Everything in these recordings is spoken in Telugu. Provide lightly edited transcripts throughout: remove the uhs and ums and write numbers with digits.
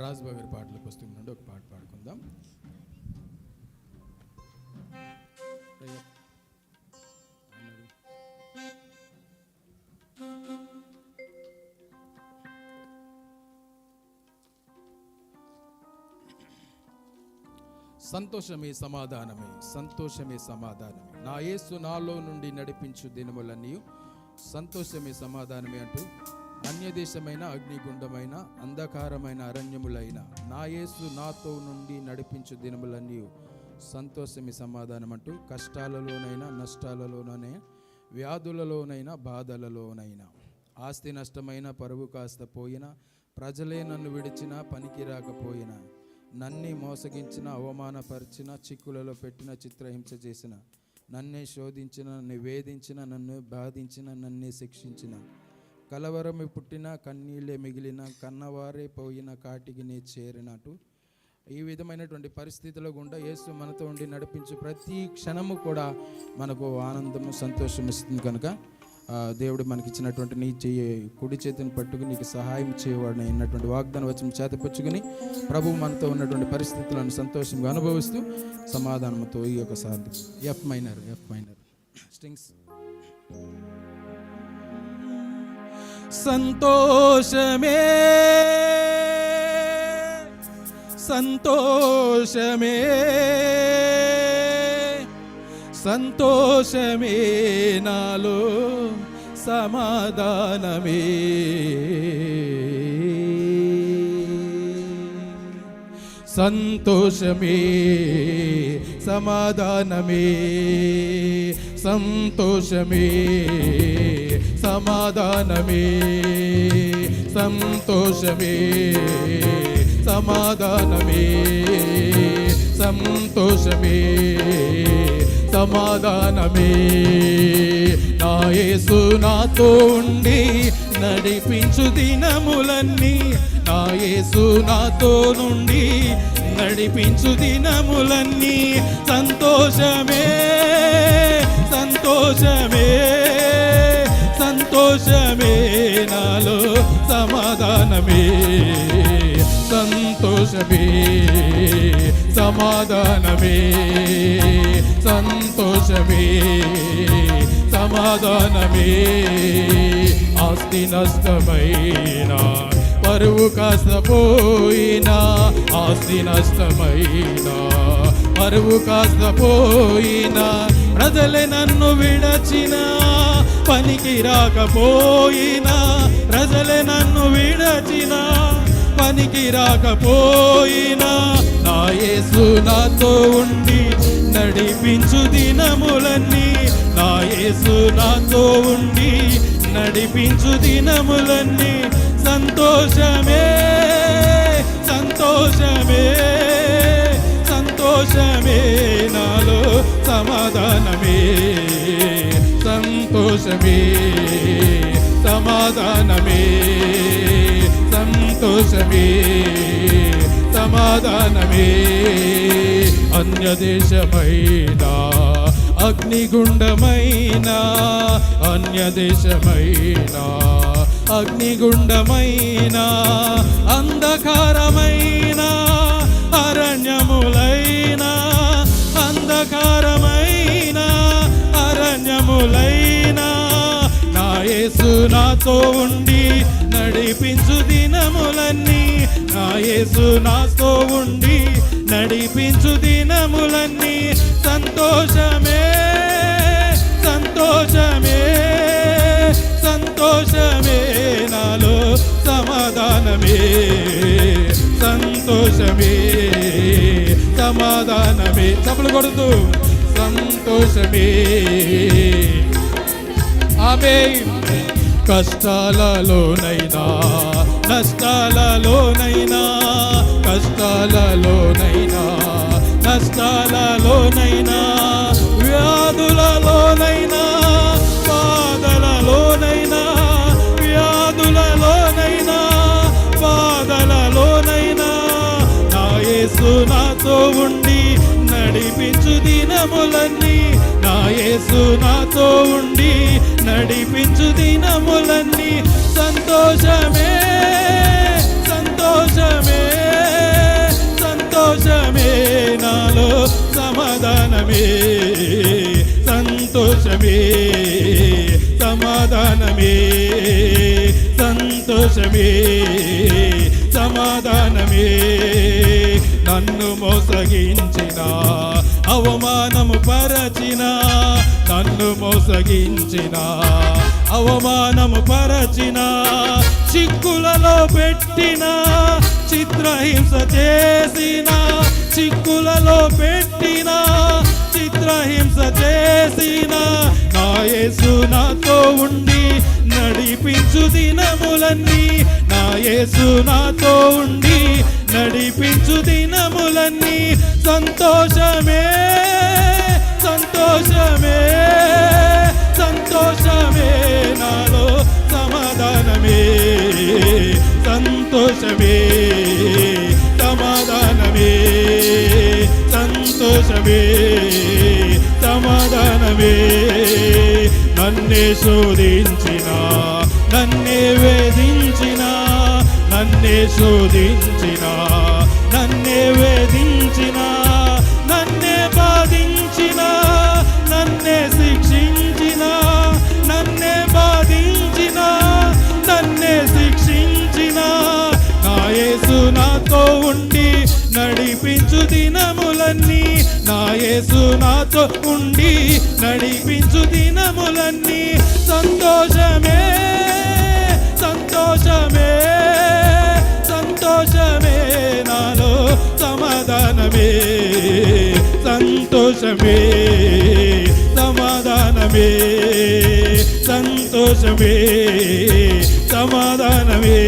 రాజుబాబు గారి పాటలకు వస్తుందండి. ఒక పాట పాడుకుందాం. సంతోషమే సమాధానమే, సంతోషమే సమాధానమే, నా యేసు నాలో నుండి నడిపించు దినములన్నీ సంతోషమే సమాధానమే అంటూ, అన్యదేశమైన అగ్నిగుండమైన అంధకారమైన అరణ్యములైన నా యేసు నాతో నుండి నడిపించు దినములన్నీ సంతోషమే సమాధానం అంటూ, కష్టాలలోనైనా నష్టాలలోనైనా వ్యాధులలోనైనా బాధలలోనైనా, ఆస్తి నష్టమైన పరువు కాస్త పోయినా, ప్రజలే నన్ను విడిచినా పనికి రాకపోయినా, నన్నే మోసగించిన అవమానపరిచిన చిక్కులలో పెట్టిన చిత్రహింస చేసిన, నన్నే శోధించిన నన్ను వేధించిన నన్ను బాధించిన నన్నే శిక్షించిన, కలవరమే పుట్టిన కన్నీళ్ళే మిగిలిన కన్నవారే పోయిన కాటికి నే చేరినట్టు, ఈ విధమైనటువంటి పరిస్థితుల గుండా యేసు మనతో ఉండి నడిపించు ప్రతి క్షణము కూడా మనకు ఆనందము సంతోషం ఇస్తుంది. కనుక దేవుడు మనకిచ్చినటువంటి నీ కుడి చేతిని పట్టుకుని నీకు సహాయం చేయవాడిని అన్నటువంటి వాగ్దానం వచ్చి చేతపుచ్చుకుని ప్రభు మనతో ఉన్నటువంటి పరిస్థితులను సంతోషంగా అనుభవిస్తూ సమాధానంతో ఈ యొక్క సాధన ఎఫ్ మైనర్ స్ట్రింగ్స్. సంతోషమే సంతోషమే సంతోషమే నాలో సమాధానమే, సంతోషమే సమాధానమే, సంతోషమే సమాధానమే, సంతోషమే సమాధానమే, సంతోషమే సమాధానమే, నా యేసు నాతో ఉండి నడిపించు దినములన్నీ, నా యేసు నాతో నుండి నడిపించు దినములన్నీ సంతోషమే సంతోషమే సంతోషమే నాలో సమాధానమే, సంతోషమే సమాధానమే, సంతోషమే సమాధానమే, ఆస్తి నష్టమైనా పరువు కాస్త పోయినా, ఆస్తి నష్టమైనా పరువు కాస్త పోయినా, ప్రజలే నన్ను విడచిన పనికి రాకపోయినా, ప్రజలే నన్ను విడచిన పనికి రాకపోయినా, నా యేసు నాతో ఉండి నడిపించు దినములన్నీ, నా యేసు నాతో ఉండి నడిపించు దినములన్నీ సంతోషమే సంతోషమే సంతోషమే నాలో సమాధానమే, సంతోషమే సమాధానమే, సంతోషమే సమాధానమే, అన్యదేశమైన అగ్నిగుండమైన అన్యదేశమైన అగ్నిగుండమైన అంధకారమైన అరణ్యములైన అంధకారమైన అరణ్యములైన, నా యేసు నాతో ఉండి నడిపించు దినములన్నీ, నా యేసు నాతో ఉండి నడిపించు దినములన్నీ సంతోషమే సంతోషమే సంతోషమే నాలో సమాధానమే, సంతోషమే సమాధానమే, చప్పలు కొడుతూ సంతోషమే. ఆమేన్. కష్టాలలోనైనా నష్టాలలోనైనా కష్టాలలోనైనా నష్టాలలోనైనా వ్యాధులలోనైనా బాధలలోనైనా వ్యాధులలోనైనా బాధలలోనైనా, నా యేసు నాతో ఉండి నడిపించు దినములన్నీ, నా యేసు నాతో ఉండి నడిపించు దినములన్నీ సంతోషమే సంతోషమే సంతోషమే సమాధానమే, సంతోషమే సమాధానమే. నన్ను మోసగించిన అవమానము పరచిన, నన్ను మోసగించిన అవమానము పరచిన, చిక్కులలో పెట్టిన, చిత్రహింస చేసిన, చిక్కులలో పెట్టిన, చిత్రహింస చేసిన, నా యేసు నాతో ఉండి నడిపించు దినములన్నీ, నా యేసు నాతో ఉండి నడిపించు దినములన్నీ. సంతోషమే సంతోషమే సంతోషమే, నాలో సమాధానమే, సంతోషమే సమాధానమే, సంతోషమే సమాధానమే. నన్నే శోధించిన, నన్నే వేధించిన, నన్నే శోధించిన, నన్నే వేధించిన, నన్నే బాధించిన, నన్నే శిక్షించిన, నన్నే బాధించిన, నన్నే శిక్షించిన, నా యేసు నాతో ఉండి నడిపించు దినములన్నీ, నా యేసు నాతో ఉండి నడిపించు దినములన్నీ. సంతోషమే సంతోషమే సంతోషమే, నాలో సమాధానమే, సంతోషమే సమాధానమే, సంతోషమే సమాధానమే.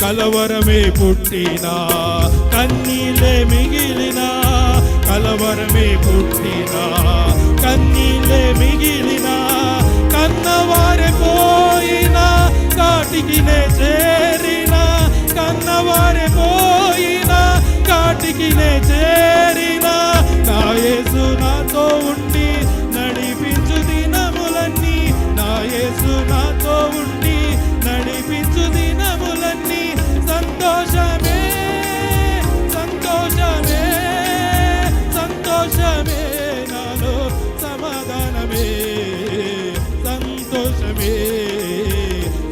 కలవరమే పుట్టినా కన్నీళ్ళే మిగిలినా, కలవరమే పుట్టినా కన్నీళ్ళే మిగిలినా, కన్నవారే పోయినా కాటికి నే చేరినా, కన్నవారే పోయినా కాటికి నే చేరినా, నా యేసు నాతో ఉండి నడిపించు దినములన్నీ, నా యేసు నాతో ఉండి నడిపించు దినములన్నీ. సంతోషమే సంతోషమే సంతోషమే, నాలో సమాధానమే, సంతోషమే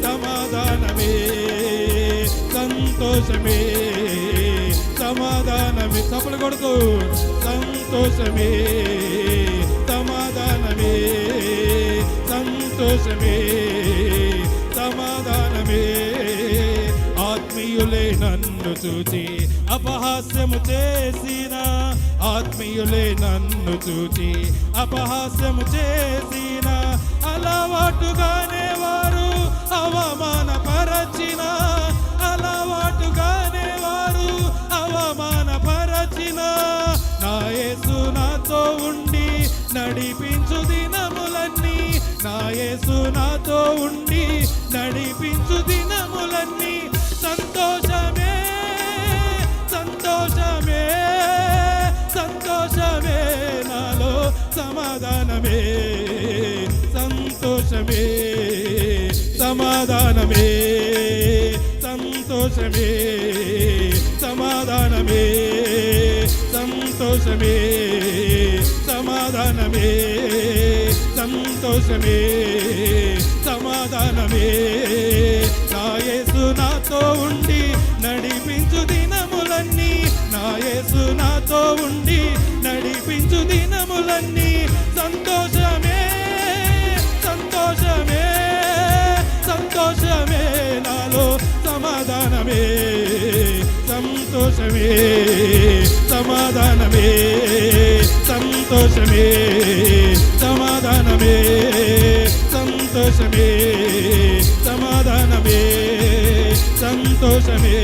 సమాధానమే, సంతోషమే సమాధానమే. చప్పలు కొడుతూ సంతోషమే సమాధానమే, సంతోషమే సమాధానమే. ఆత్మీయులే నన్ను చూచి అపహాస్యము చేసిన, ఆత్మీయులే నన్ను చూచి అపహాస్యము చేసిన, అలవాటుగానే వారు అవమానపరచిన, అలవాటుగానే వారు అవమానపరచిన, నా యేసు నాతో ఉండి నడిపించు దినములన్నీ, నా యేసు నాతో ఉండి నడిపించు దినములన్నీ. సంతోషమే సంతోషమే సంతోషమే, నాలో సమాధానమే, సంతోషమే సమాధానమే, సంతోషమే సమాధానమే, సంతోషమే సమాధానమే, సంతోషమే సమాధానమే. నా యేసు నాతో ఉండి నడిపించు దినములన్నీ, నా యేసు నాతో ఉండి నడిపించు దినములన్నీ. సంతోషమే సంతోషమే సంతోషమే, నాలో సమాధానమే, సంతోషమే సమాధానమే, సంతోషమే సమాధానమే, సంతోషమే సమాధానమే, సంతోషమే